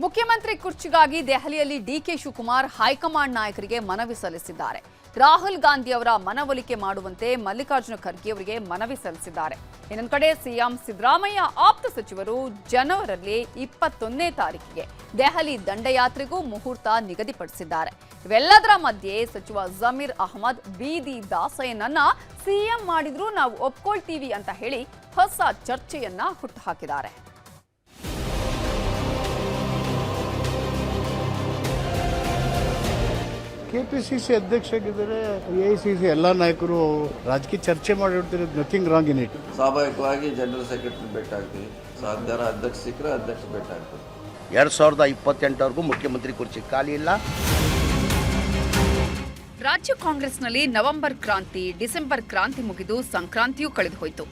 ಮುಖ್ಯಮಂತ್ರಿ ಕುರ್ಚಿಗಾಗಿ ದೆಹಲಿಯಲ್ಲಿ DK Shivakumar high command ನಾಯಕರಿಗೆ ಮನವಿ ಸಲ್ಲಿಸಿದ್ದಾರೆ. ರಾಹುಲ್ ಗಾಂಧಿ ಅವರ ಮನವೊಲಿಕೆ ಮಾಡುವಂತೆ ಮಲ್ಲಿಕಾರ್ಜುನ ಖರ್ಗೆ ಅವರಿಗೆ ಮನವಿ ಸಲ್ಲಿಸಿದ್ದಾರೆ. ಇನ್ನೊಂದು ಕಡೆ ಸಿಎಂ ಸಿದ್ದರಾಮಯ್ಯ ಆಪ್ತ ಸಚಿವರು ಜನವರಲ್ಲಿ 21ನೇ ತಾರೀಕಿಗೆ ದೆಹಲಿ ದಂಡಯಾತ್ರೆಗೂ ಮುಹೂರ್ತ ನಿಗದಿಪಡಿಸಿದ್ದಾರೆ. ಇವೆಲ್ಲದರ ಮಧ್ಯೆ ಸಚಿವ ಜಮೀರ್ ಅಹಮದ್ ಬೀದಿ ದಾಸಯ್ಯನನ್ನ ಸಿಎಂ ಮಾಡಿದ್ರು ನಾವು ಒಪ್ಕೊಳ್ತೀವಿ ಅಂತ ಹೇಳಿ ಹೊಸ ಚರ್ಚೆಯನ್ನ ಹುಟ್ಟುಹಾಕಿದ್ದಾರೆ. ಕೆಪಿಸಿಸಿ ಅಧ್ಯಕ್ಷರಾಗಿದ್ದಾರೆ. ಎಐಸಿಸಿ ಎಲ್ಲ ನಾಯಕರು ರಾಜಕೀಯ ಚರ್ಚೆ ಮಾಡಿರ್ತಾರೆ. Nothing wrong in it. ಸ್ವಾಭಾವಿಕವಾಗಿ ಜನರಲ್ ಸೆಕ್ರೆಟರಿ ಭೇಟಿ ಆಗ್ತೀವಿ. ಸಾಧ್ಯರ ಅಧ್ಯಕ್ಷ ಸಿಕ್ಕರೆ ಅಧ್ಯಕ್ಷ ಭೇಟಿ ಆಗ್ತೀವಿ. 2028ವರೆಗೂ ಮುಖ್ಯಮಂತ್ರಿ ಕುರ್ಚಿ ಖಾಲಿ ಇಲ್ಲ. ರಾಜ್ಯ ಕಾಂಗ್ರೆಸ್ನಲ್ಲಿ ನವೆಂಬರ್ ಕ್ರಾಂತಿ, ಡಿಸೆಂಬರ್ ಕ್ರಾಂತಿ ಮುಗಿದು ಸಂಕ್ರಾಂತಿಯೂ ಕಳೆದು ಹೋಯಿತು.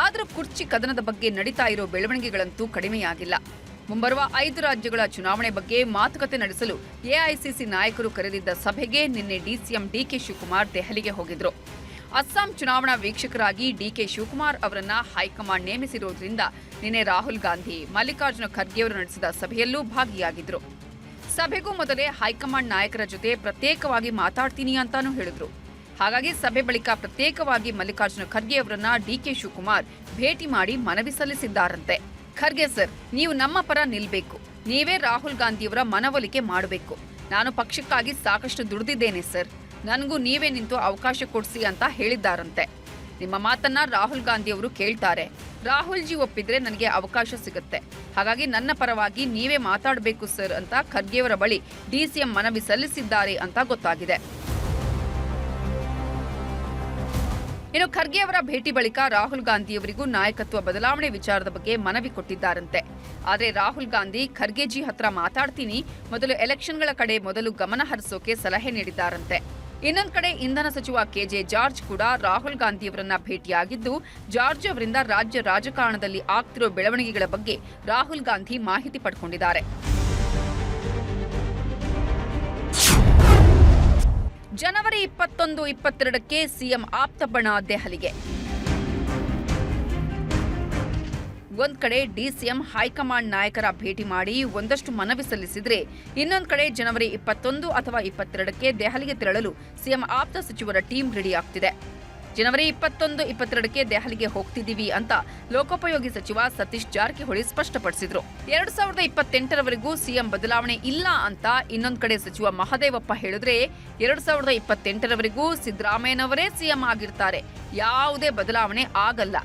ಆದರೂ ಕುರ್ಚಿ ಕದನದ ಬಗ್ಗೆ ನಡೀತಾ ಇರೋ ಬೆಳವಣಿಗೆಗಳಂತೂ ಕಡಿಮೆಯಾಗಿಲ್ಲ. ಮುಂಬರುವ 5 ರಾಜ್ಯಗಳ ಚುನಾವಣೆ ಬಗ್ಗೆ ಮಾತುಕತೆ ನಡೆಸಲು ಎಐಸಿಸಿ ನಾಯಕರು ಕರೆದಿದ್ದ ಸಭೆಗೆ ನಿನ್ನೆ ಡಿಸಿಎಂ ಡಿಕೆ ಶಿವಕುಮಾರ್ ದೆಹಲಿಗೆ ಹೋಗಿದ್ರು. ಅಸ್ಸಾಂ ಚುನಾವಣಾ ವೀಕ್ಷಕರಾಗಿ ಡಿಕೆ ಶಿವಕುಮಾರ್ ಅವರನ್ನ ಹೈಕಮಾಂಡ್ ನೇಮಿಸಿರೋದ್ರಿಂದ ನಿನ್ನೆ ರಾಹುಲ್ ಗಾಂಧಿ, ಮಲ್ಲಿಕಾರ್ಜುನ ಖರ್ಗೆ ಅವರು ನಡೆಸಿದ ಸಭೆಯಲ್ಲೂ ಭಾಗಿಯಾಗಿದ್ರು. ಸಭೆಗೂ ಮೊದಲೇ ಹೈಕಮಾಂಡ್ ನಾಯಕರ ಜೊತೆ ಪ್ರತ್ಯೇಕವಾಗಿ ಮಾತಾಡ್ತೀನಿ ಅಂತಾನೂ ಹೇಳಿದ್ರು. ಹಾಗಾಗಿ ಸಭೆ ಬಳಿಕ ಪ್ರತ್ಯೇಕವಾಗಿ ಮಲ್ಲಿಕಾರ್ಜುನ ಖರ್ಗೆ ಅವರನ್ನ ಡಿಕೆ ಶಿವಕುಮಾರ್ ಭೇಟಿ ಮಾಡಿ ಮನವಿ ಸಲ್ಲಿಸಿದ್ದಾರಂತೆ. ಖರ್ಗೆ ಸರ್, ನೀವು ನಮ್ಮ ಪರ ನಿಲ್ಬೇಕು. ನೀವೇ ರಾಹುಲ್ ಗಾಂಧಿಯವರ ಮನವೊಲಿಕೆ ಮಾಡಬೇಕು. ನಾನು ಪಕ್ಷಕ್ಕಾಗಿ ಸಾಕಷ್ಟು ದುಡಿದಿದ್ದೇನೆ ಸರ್. ನನಗೂ ನೀವೇ ನಿಂತು ಅವಕಾಶ ಕೊಡಿಸಿ ಅಂತ ಹೇಳಿದ್ದಾರಂತೆ. ನಿಮ್ಮ ಮಾತನ್ನ ರಾಹುಲ್ ಗಾಂಧಿಯವರು ಕೇಳ್ತಾರೆ. ರಾಹುಲ್ ಜಿ ಒಪ್ಪಿದ್ರೆ ನನಗೆ ಅವಕಾಶ ಸಿಗುತ್ತೆ. ಹಾಗಾಗಿ ನನ್ನ ಪರವಾಗಿ ನೀವೇ ಮಾತಾಡಬೇಕು ಸರ್ ಅಂತ ಖರ್ಗೆಯವರ ಬಳಿ ಡಿಸಿಎಂ ಮನವಿ ಸಲ್ಲಿಸಿದ್ದಾರೆ ಅಂತ ಗೊತ್ತಾಗಿದೆ. ಇನ್ನು ಖರ್ಗೆ ಅವರ ಭೇಟಿ ಬಳಿಕ ರಾಹುಲ್ ಗಾಂಧಿಯವರಿಗೂ ನಾಯಕತ್ವ ಬದಲಾವಣೆ ವಿಚಾರದ ಬಗ್ಗೆ ಮನವಿ ಕೊಟ್ಟಿದ್ದಾರಂತೆ. ಆದರೆ ರಾಹುಲ್ ಗಾಂಧಿ ಖರ್ಗೆಜಿ ಹತ್ರ ಮಾತಾಡ್ತೀನಿ, ಮೊದಲು ಎಲೆಕ್ಷನ್ಗಳ ಕಡೆ ಮೊದಲು ಗಮನ ಹರಿಸೋಕೆ ಸಲಹೆ ನೀಡಿದ್ದಾರಂತೆ. ಇನ್ನೊಂದು ಕಡೆ ಇಂಧನ ಸಚಿವ ಕೆಜೆ ಜಾರ್ಜ್ ಕೂಡ ರಾಹುಲ್ ಗಾಂಧಿಯವರನ್ನ ಭೇಟಿಯಾಗಿದ್ದು, ಜಾರ್ಜ್ ಅವರಿಂದ ರಾಜ್ಯ ರಾಜಕಾರಣದಲ್ಲಿ ಆಗ್ತಿರೋ ಬೆಳವಣಿಗೆಗಳ ಬಗ್ಗೆ ರಾಹುಲ್ ಗಾಂಧಿ ಮಾಹಿತಿ ಪಡ್ಕೊಂಡಿದ್ದಾರೆ. ಜನವರಿ 21-22ಕ್ಕೆ ಸಿಎಂ ಆಪ್ತ ಬಣ ದೆಹಲಿಗೆ. ಒಂದ್ ಕಡೆ ಡಿಸಿಎಂ ಹೈಕಮಾಂಡ್ ನಾಯಕರ ಭೇಟಿ ಮಾಡಿ ಒಂದಷ್ಟು ಮನವಿ ಸಲ್ಲಿಸಿದ್ರೆ, ಇನ್ನೊಂದು ಕಡೆ ಜನವರಿ 21 ಅಥವಾ 22ಕ್ಕೆ ದೆಹಲಿಗೆ ತೆರಳಲು ಸಿಎಂ ಆಪ್ತ ಸಚಿವರ ಟೀಮ್ ರೆಡಿ ಆಗ್ತಿದೆ. ಜನವರಿ 21-22ಕ್ಕೆ ದೆಹಲಿಗೆ ಹೋಗ್ತಿದ್ದೀವಿ ಅಂತ ಲೋಕೋಪಯೋಗಿ ಸಚಿವ ಸತೀಶ್ ಜಾರಕಿಹೊಳಿ ಸ್ಪಷ್ಟಪಡಿಸಿದ್ರು. 2028ರವರೆಗೂ ಸಿಎಂ ಬದಲಾವಣೆ ಇಲ್ಲ ಅಂತ ಇನ್ನೊಂದು ಕಡೆ ಸಚಿವ ಮಹದೇವಪ್ಪ ಹೇಳಿದ್ರೆ, 2028ರವರೆಗೂ ಸಿದ್ದರಾಮಯ್ಯನವರೇ ಸಿಎಂ ಆಗಿರ್ತಾರೆ. ಯಾವುದೇ ಬದಲಾವಣೆ ಆಗಲ್ಲ.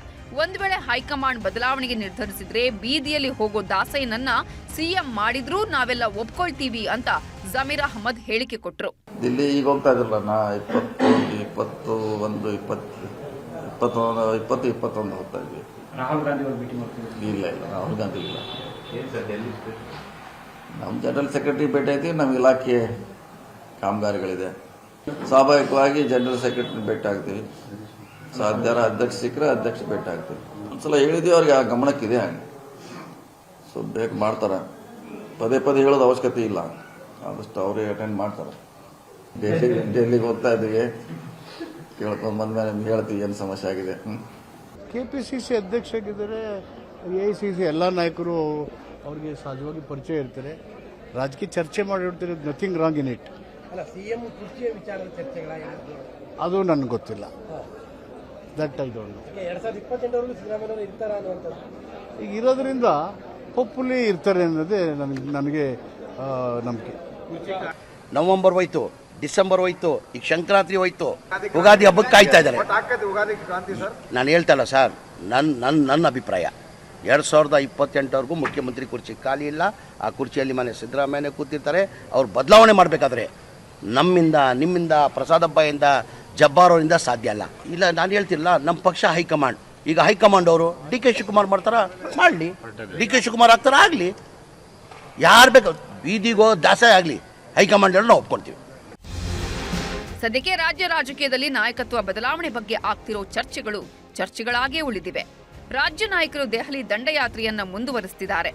ಒಂದು ವೇಳೆ ಹೈಕಮಾಂಡ್ ಬದಲಾವಣೆಗೆ ನಿರ್ಧರಿಸಿದ್ರೆ ಬೀದಿಯಲ್ಲಿ ಹೋಗೋ ದಾಸಯ್ಯನನ್ನ ಸಿಎಂ ಮಾಡಿದ್ರೂ ನಾವೆಲ್ಲ ಒಪ್ಕೊಳ್ತೀವಿ ಅಂತ ಜಮೀರ್ ಅಹಮದ್ ಹೇಳಿಕೆ ಕೊಟ್ರು. ದಿಲ್ಲಿ ಈಗ ಹೋಗ್ತಾ ಇದ್ರಲ್ಲ, ನಾ 21 ಹೋಗ್ತಾ ಇದ್ವಿ. ರಾಹುಲ್ ಗಾಂಧಿ ಅವರು ಭೇಟಿ ಮಾಡ್ತೀವಿ. ಇಲ್ಲ ರಾಹುಲ್ ಗಾಂಧಿ ಇಲ್ಲ. ನಮ್ಮ ಜನರಲ್ ಸೆಕ್ರೆಟರಿ ಭೇಟಿ ಆಯ್ತೀವಿ. ನಮ್ಮ ಇಲಾಖೆ ಕಾಮಗಾರಿಗಳಿದೆ. ಸ್ವಾಭಾವಿಕವಾಗಿ ಜನರಲ್ ಸೆಕ್ರೆಟರಿ ಭೇಟಿ ಆಗ್ತೀವಿ. ಸಾಧ್ಯರ ಅಧ್ಯಕ್ಷ ಸಿಕ್ಕರೆ ಅಧ್ಯಕ್ಷ ಭೇಟಿ ಆಗ್ತೀವಿ. ಒಂದ್ಸಲ ಹೇಳಿದೀವಿ, ಅವ್ರಿಗೆ ಆ ಗಮನಕ್ಕಿದೆ. ಹಾಗೆ ಸೊ ಬೇಕು ಮಾಡ್ತಾರೆ. ಪದೇ ಪದೇ ಹೇಳೋದು ಅವಶ್ಯಕತೆ ಇಲ್ಲ. ಆದಷ್ಟು ಅವರೇ ಅಟೆಂಡ್ ಮಾಡ್ತಾರೆ. ಡೆಲ್ಲಿಗೆ ಹೋಗ್ತಾ ಇದ್ದೀವಿ, ಕೇಳ್ಕೊಂಡು ಬಂದ್ಮೇಲೆ ಹೇಳ್ತೀವಿ ಏನು ಸಮಸ್ಯೆ ಆಗಿದೆ. ಕೆಪಿಸಿಸಿ ಅಧ್ಯಕ್ಷರಾಗಿದ್ದಾರೆ. ಎಐಸಿಸಿ ಎಲ್ಲ ನಾಯಕರು ಅವ್ರಿಗೆ ಸಹಜವಾಗಿ ಪರಿಚಯ ಇರ್ತಾರೆ. ರಾಜಕೀಯ ಚರ್ಚೆ ಮಾಡಿರ್ತಾರೆ. Nothing wrong in it. ಅಲ್ಲ, ಸಿಎಂ ಕುರ್ಚಿಯ ವಿಚಾರದ ಚರ್ಚೆಗಳ ಅದು ನನಗೆ ಗೊತ್ತಿಲ್ಲ. That I don't know. 2028ವರೆಗೂ ಸಿದ್ದರಾಮಯ್ಯವರು ಇರ್ತಾರ ಅನ್ನುವಂಥದ್ದು ಈಗ ಇರೋದ್ರಿಂದ ಹೋಪ್ಫುಲಿ ಇರ್ತಾರೆ ಅನ್ನೋದೇ ನನಗೆ ನಂಬಿಕೆ. ನವೆಂಬರ್ ಹೋಯ್ತು, ಡಿಸೆಂಬರ್ ಹೋಯ್ತು, ಈಗ ಸಂಕ್ರಾಂತಿ ಹೋಯ್ತು, ಯುಗಾದಿ ಹಬ್ಬಕ್ಕೆ ಕಾಯ್ತಾ ಇದ್ದಾರೆ. ನಾನು ಹೇಳ್ತಲ್ಲ ಸರ್, ನನ್ನ ಅಭಿಪ್ರಾಯ 2028ವರೆಗೂ ಮುಖ್ಯಮಂತ್ರಿ ಕುರ್ಚಿ ಖಾಲಿ ಇಲ್ಲ. ಆ ಕುರ್ಚಿಯಲ್ಲಿ ಮನೆ ಸಿದ್ದರಾಮಯ್ಯನೇ ಕೂತಿರ್ತಾರೆ. ಅವ್ರು ಬದಲಾವಣೆ ಮಾಡಬೇಕಾದ್ರೆ ನಮ್ಮಿಂದ, ನಿಮ್ಮಿಂದ, ಪ್ರಸಾದಬ್ಬಯಿಂದ, ಜಬ್ಬಾರ್ ಅವರಿಂದ ಸಾಧ್ಯ ಅಲ್ಲ. ಇಲ್ಲ, ನಾನು ಹೇಳ್ತಿಲ್ಲ, ನಮ್ಮ ಪಕ್ಷ ಹೈಕಮಾಂಡ್. ಈಗ ಹೈಕಮಾಂಡ್ ಅವರು ಡಿಕೆ ಶಿವಕುಮಾರ್ ಮಾಡ್ತಾರ, ಮಾಡಲಿ. ಡಿಕೆ ಶಿವಕುಮಾರ್ ಆಗ್ತಾರ, ಆಗಲಿ. ಯಾರು ಬೇಕು ಬೀದಿಗೋ ದಾಸೆ ಆಗಲಿ, ಹೈಕಮಾಂಡ್ ಎಲ್ಲ ನಾವು ಒಪ್ಕೊಳ್ತೀವಿ. ಸದ್ಯಕ್ಕೆ ರಾಜ್ಯ ರಾಜಕೀಯದಲ್ಲಿ ನಾಯಕತ್ವ ಬದಲಾವಣೆ ಬಗ್ಗೆ ಆಗ್ತಿರೋ ಚರ್ಚೆಗಳಾಗೇ ಉಳಿದಿವೆ. ರಾಜ್ಯ ನಾಯಕರು ದೆಹಲಿ ದಂಡಯಾತ್ರೆಯನ್ನ ಮುಂದುವರಿಸುತ್ತಿದ್ದಾರೆ.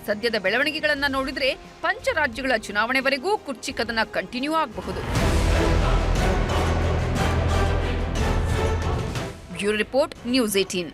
ಸದ್ಯದ ಬೆಳವಣಿಗೆಗಳನ್ನ ನೋಡಿದ್ರೆ ಪಂಚ ರಾಜ್ಯಗಳ ಚುನಾವಣೆವರೆಗೂ ಕುರ್ಚಿ ಕದನ ಕಂಟಿನ್ಯೂ ಆಗಬಹುದು. Bureau report, news 18.